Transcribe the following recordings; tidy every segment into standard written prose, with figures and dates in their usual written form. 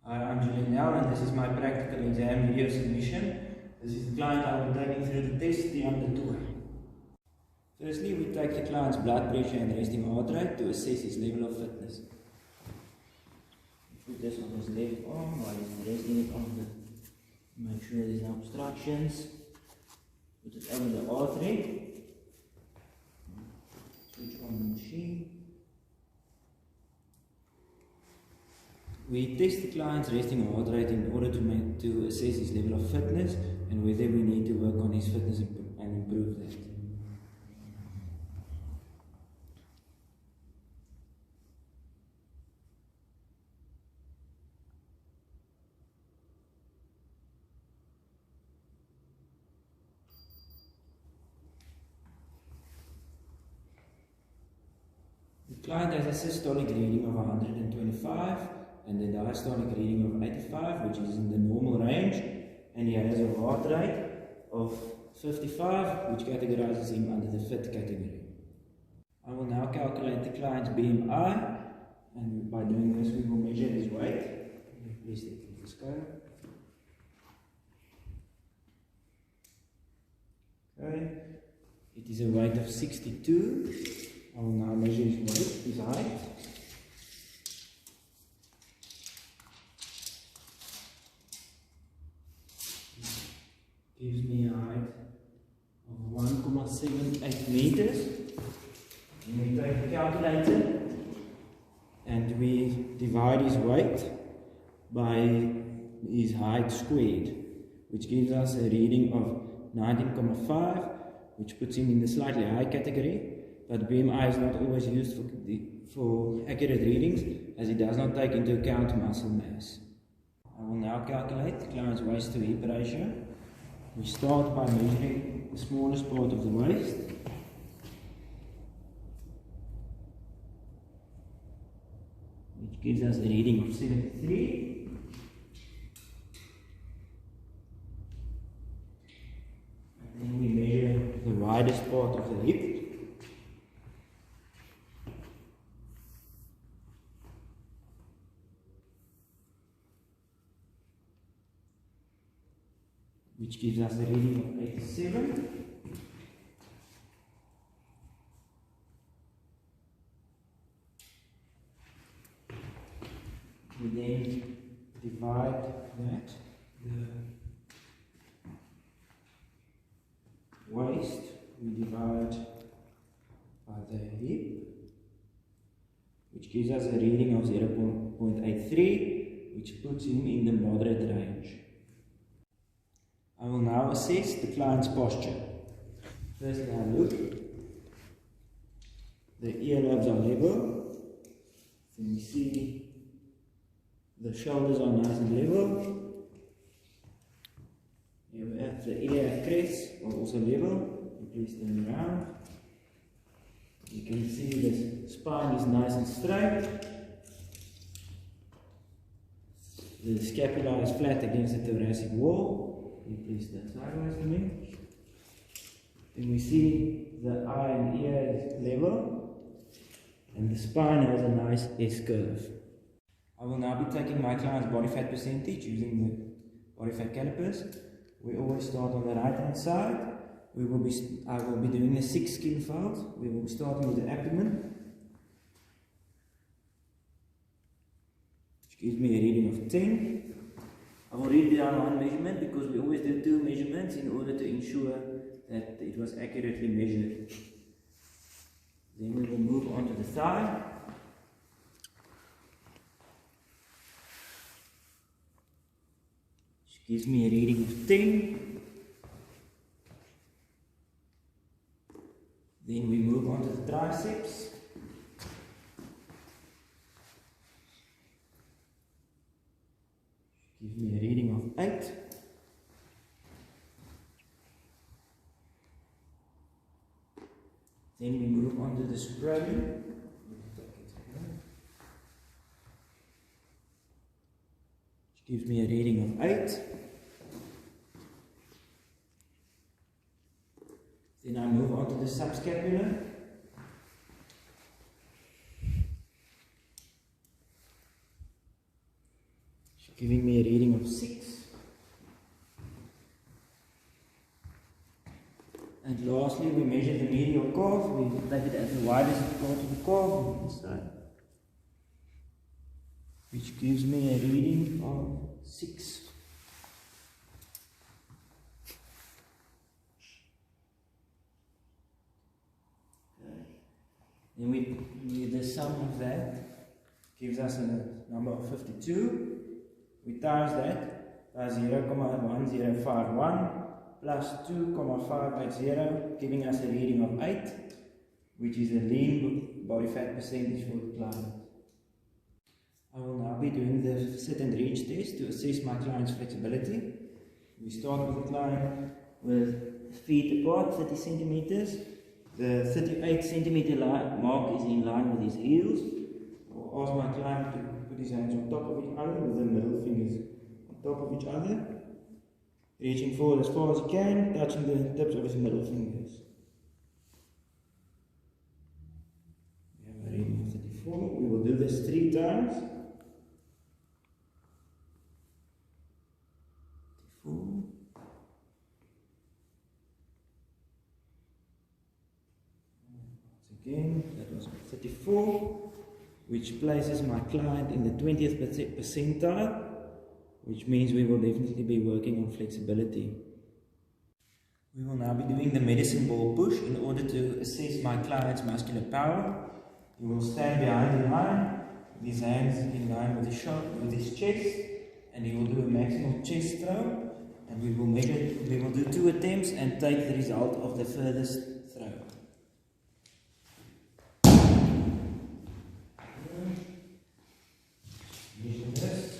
Hi, I'm Julian Nel and this is my practical exam video submission. This is the client I'll be taking through the test on the tour. Firstly, we take the client's blood pressure and resting heart rate to assess his level of fitness. Put this on his left arm while he's resting it on the... Make sure there's no obstructions. Put it over the artery. Switch on the machine. We test the client's resting heart rate in order to assess his level of fitness and whether we need to work on his fitness and improve that. The client has a systolic reading of 125 and the diastolic reading of 85, which is in the normal range, and he has a heart rate of 55, which categorizes him under the fit category. I will now calculate the client's BMI, and by doing this we will measure his weight. Please take the scale. Okay, it is a weight of 62. I will now measure his weight, his height. Gives me a height of 1.78 meters. And we take the calculator and we divide his weight by his height squared, which gives us a reading of 19.5, which puts him in the slightly high category. But BMI is not always used for accurate readings, as it does not take into account muscle mass. I will now calculate the client's waist to hip ratio. We start by measuring the smallest part of the waist. Which gives us a reading of 73. And then we measure the widest part of the hip. Which gives us a reading of 87. We then divide that, the waist, we divide by the hip, which gives us a reading of 0.83, which puts him in the moderate range. I will now assess the client's posture. Firstly, I look. The earlobes are level. Then we see the shoulders are nice and level. Here we have the iliac crests are also level. Please turn around. You can see the spine is nice and straight. The scapula is flat against the thoracic wall. Please stand sideways to me. Then we see the eye and ear is level, and the spine has a nice S-curve. I will now be taking my client's body fat percentage using the body fat calipers. We always start on the right hand side. I will be doing a 6 skin fold. We will be starting with the abdomen, which gives me a reading of 10. I will read down one measurement because we always do 2 measurements in order to ensure that it was accurately measured. Then we will move on to the thigh. Which gives me a reading of 10. Then we move on to the triceps. Give me a reading of 8. Then we move on to the suprabium. Which gives me a reading of 8. Then I move on to the subscapular. giving me a reading of 6. And lastly, we measure the medial calf. We take it at the widest part of the calf on this side, which gives me a reading of 6. Then the sum of that gives us a number of 52. We times that by 0,1051 plus 2,580, giving us a reading of 8, which is a lean body fat percentage for the client. I will now be doing the sit and reach test to assess my client's flexibility. We start with the client with feet apart, 30 centimeters. The 38 centimeter mark is in line with his heels. I'll ask my client to put his hands on top of each other with the middle fingers on top of each other, reaching forward as far as he can, touching the tips of his middle fingers. We have a reading of 34. We will do this 3 times. 34. Again, that was 34, which places my client in the 20th percentile, which means we will definitely be working on flexibility. We will now be doing the medicine ball push in order to assess my client's muscular power. He will stand behind the line with his hands in line with his chest, and he will do a maximal chest throw, and we will do 2 attempts and take the result of the furthest throw. Measure this.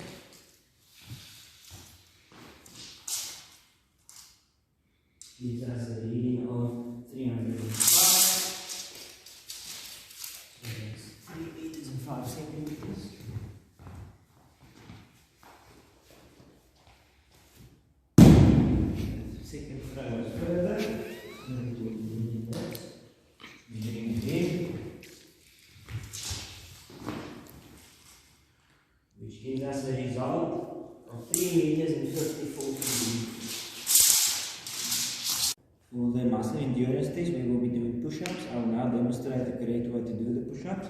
Gives us a reading of 305. So that's 3 meters and 5 centimeters. The second throw is further. Measuring again. Which gives us a result of 3 meters and 54 centimeters. For the muscle endurance test, we will be doing push-ups. I will now demonstrate the correct way to do the push-ups.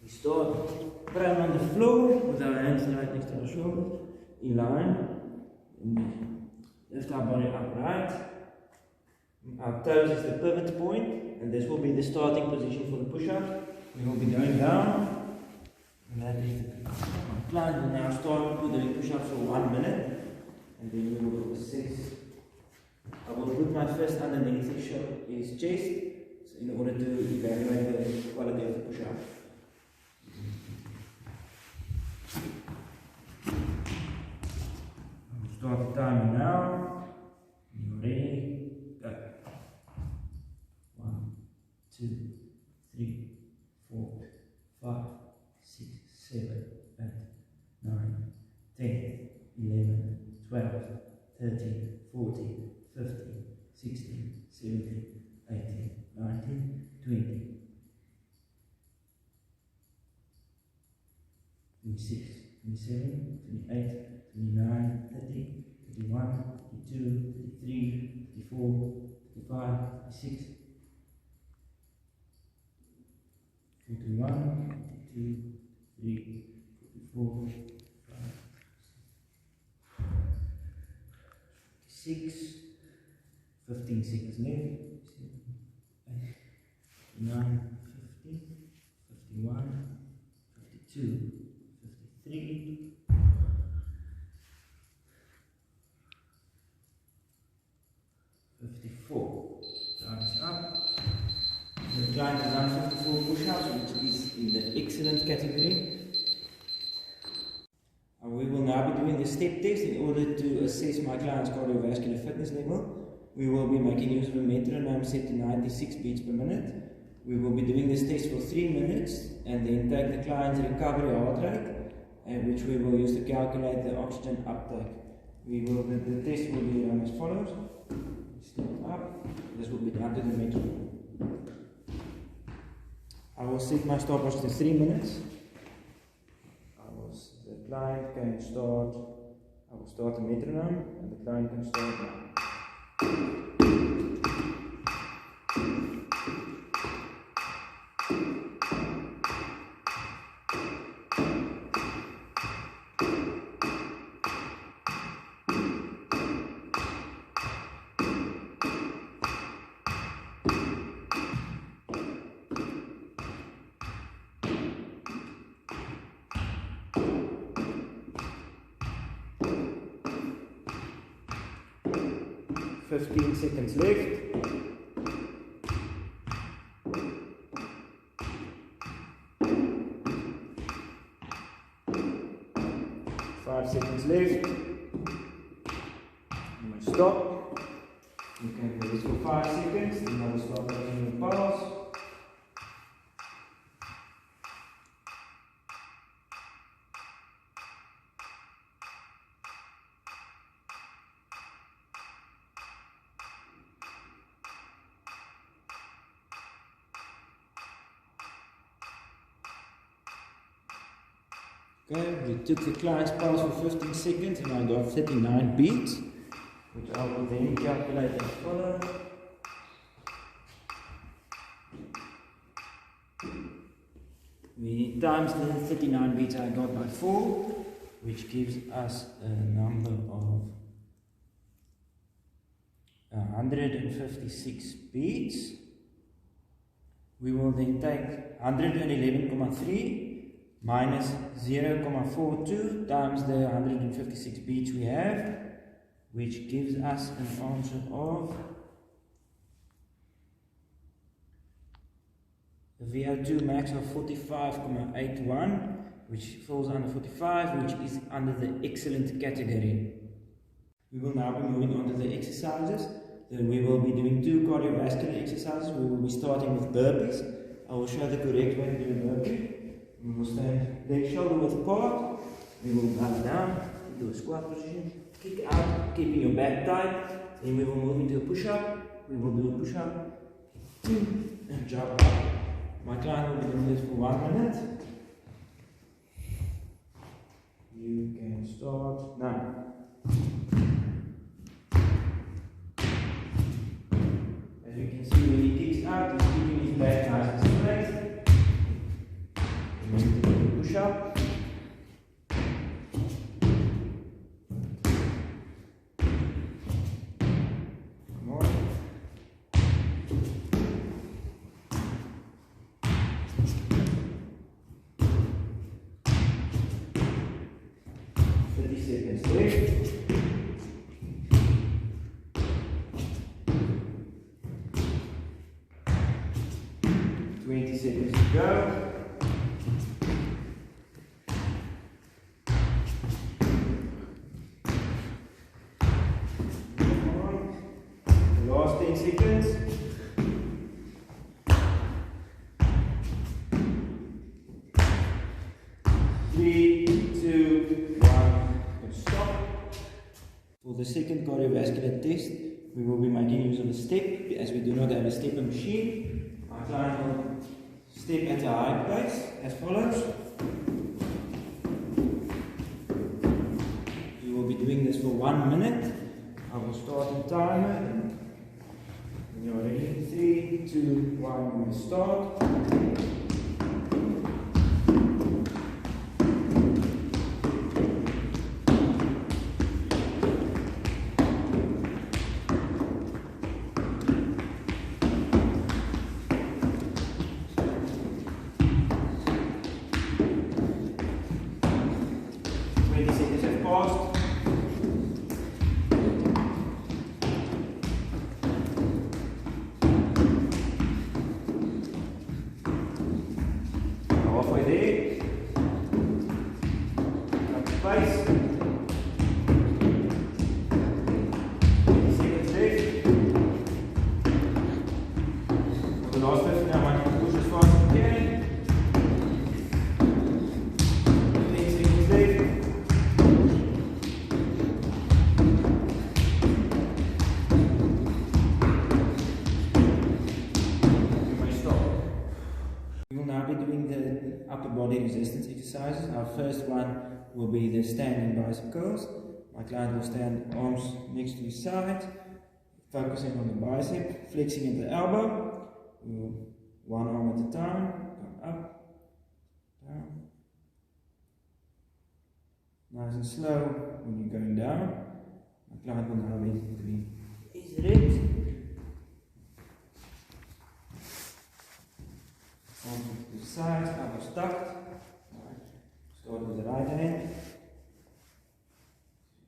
We start prone on the floor with our hands right next to our shoulders, in line. And we lift our body upright. Our toes is the pivot point, and this will be the starting position for the push-ups. We will be going down. And that is the my client will now start doing push-ups for 1 minute, and then we will assess. I will put my fist underneath his chest in order to evaluate the quality of the push-up. I will start the timer now. You're ready? Go. 1, 2, 3, 4, 5, 6, 7, 8, 9, 10, 11, 12, 13, 14, 15, 16, 17, 18, 19, 20, 26, 27, 28, 29, 30, 31, 32, 33, 34, 35, 36, 41, 42, 43, 44, 45, 46, 15 seconds left, 8, 9, 50, 51, 52, 53, 54. Time's up. The client has done 54 push-ups, which is in the excellent category. We will now be doing the step test in order to assess my client's cardiovascular fitness level. We will be making use of a metronome set to 96 beats per minute. We will be doing this test for 3 minutes and then take the client's recovery heart rate, which we will use to calculate the oxygen uptake. The test will be run as follows. Step up. This will be done to the metronome. I will set my stopwatch to 3 minutes. The client can start, I will start the metronome and the client can start now. 15 seconds left. Five seconds left. You must stop. You can do this for 5 seconds, then I will start making the pulse. Okay, we took the client's pulse for 15 seconds and I got 39 beats, which I will then calculate as follows. We times the 39 beats I got by 4, which gives us a number of 156 beats. We will then take 111.3 minus 0.42 times the 156 beats we have, which gives us an answer of a VO2 max of 45.81, which falls under 45, which is under the excellent category. We will now be moving on to the exercises. Then we will be doing 2 cardiovascular exercises. We will be starting with burpees. I will show the correct way to do a burpee. We will stand leg shoulder width apart. We will bow down into a squat position. Kick out, keeping your back tight. Then we will move into a push-up. We will do a push-up. And jump up. My client will be doing this for 1 minute. You can start now. As you can see, when he kicks out, he's keeping his back nice and straight. Push up. Come on. Seconds left. Seconds to go. The last 10 seconds. 3, 2, 1. Stop. For the second cardiovascular test, we will be making use of a step, as we do not have a stepper machine. Our client will step at a high pace as follows. We will be doing this for 1 minute. I will start the timer. And when you're ready, 3, 2, 1, we start. Halfway there. Up the face. 20 seconds left. For the last 15, I want you to push as fast as you can. 10 seconds left. We will now be doing the upper body resistance exercises. Our first one will be the standing bicep curls. My client will stand arms next to his side, focusing on the bicep, flexing at the elbow. One arm at a time, come up, down. Nice and slow when you're going down. My client will now be doing his ribs. Arms to the sides, elbows tucked. Start with the right hand.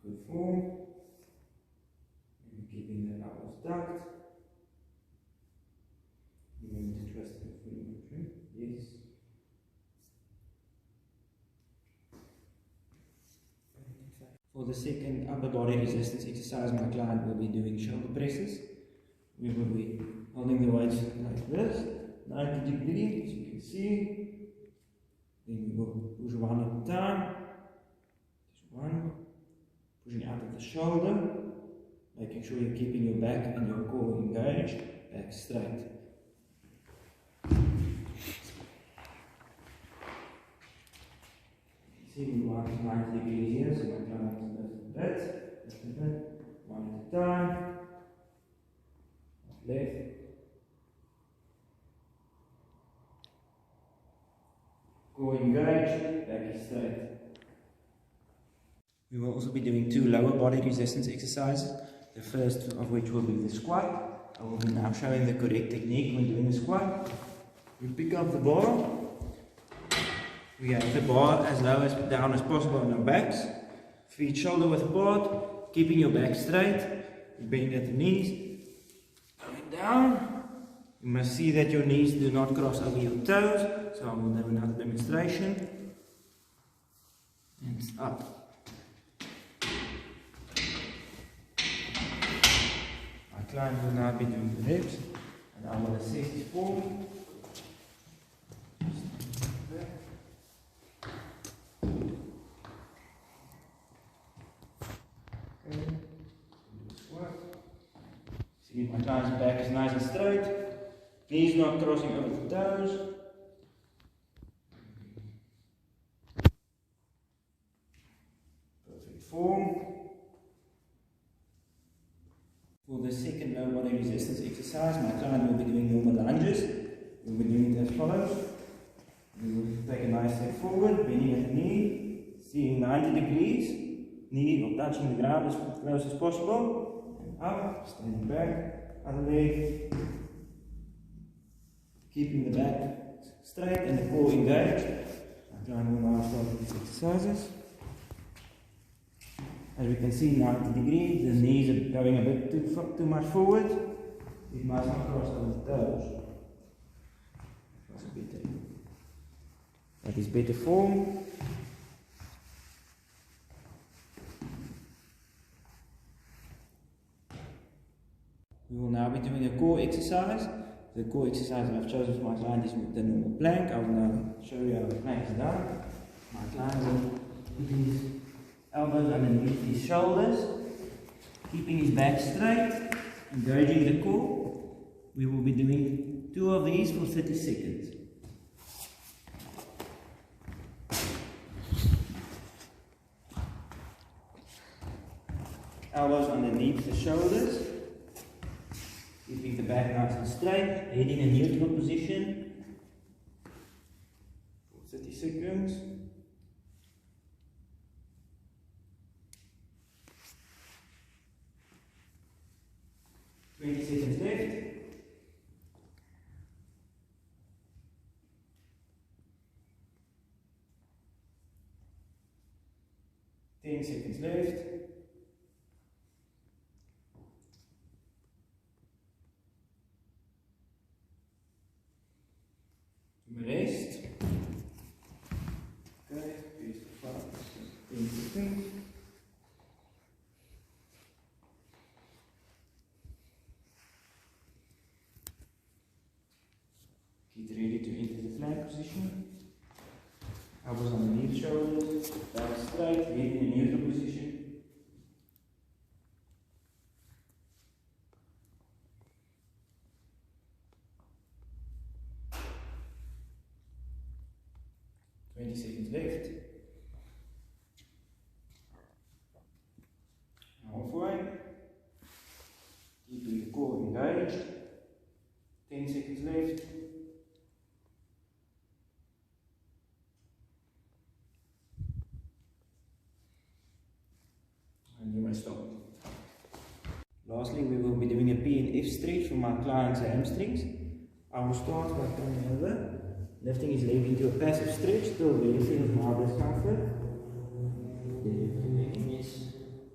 Good form. And keeping the elbows tucked. Remember to twist the foot. Yes. For the second upper body resistance exercise, my client will be doing shoulder presses. We will be holding the weights like this, 90 degrees, as you can see. Then we will push one at a time. Just one. Pushing out of the shoulder, making sure you're keeping your back and your core engaged, back straight. See, we want 90 degrees here, so my client lift a bit, one at a time. Left. Core engaged, back is straight. We will also be doing two lower body resistance exercises, the first of which will be the squat. I will be now showing the correct technique when doing the squat. We pick up the bar. We have the bar as low as down as possible on our backs. Feet shoulder width apart, keeping your back straight. You bend at the knees. Going down. You must see that your knees do not cross over your toes. So I will do another demonstration. And up. My client will now be doing the ribs, and I will assist his form. See, my client's back is nice and straight, knees not crossing over the toes. Perfect form. For the second lower body resistance exercise, my client will be doing normal lunges. We will be doing it as follows. We will take a nice step forward, bending at the knee, seeing 90 degrees, knee or touching the ground as close as possible, and up, standing back, other leg, keeping the back straight and the core engaged. My client will now start with these exercises. As we can see, 90 degrees, the knees are going a bit too much forward. It must not cross over the toes. That is better form. We will now be doing a core exercise. The core exercise I've chosen for my client is with the normal plank. I will now show you how the plank is done. My client will put his elbows underneath his shoulders, keeping his back straight, engaging the core. We will be doing 2 of these for 30 seconds. Elbows underneath the shoulders, keeping the back nice and straight, head in a neutral position for 30 seconds. Seconds left. 10 seconds left. Rest. Okay, rest for 10 seconds. Get ready to enter the flank position. Elbows underneath shoulders, back straight, head in a neutral position. Seconds left. and you may stop. Lastly, we will be doing a P and F stretch for my client's hamstrings. I will start by coming over, lifting his leg into a passive stretch, still very feel mild discomfort.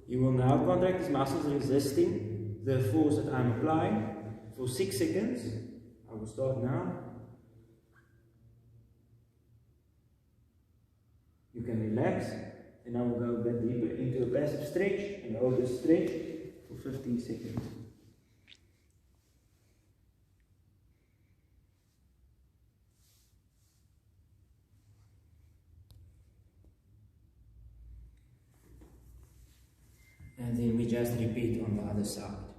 You will now contract his muscles resisting the force that I'm applying for 6 seconds. I will start now. You can relax, and I will go a bit deeper into a passive stretch and hold the stretch for 15 seconds. And then we just repeat on the other side.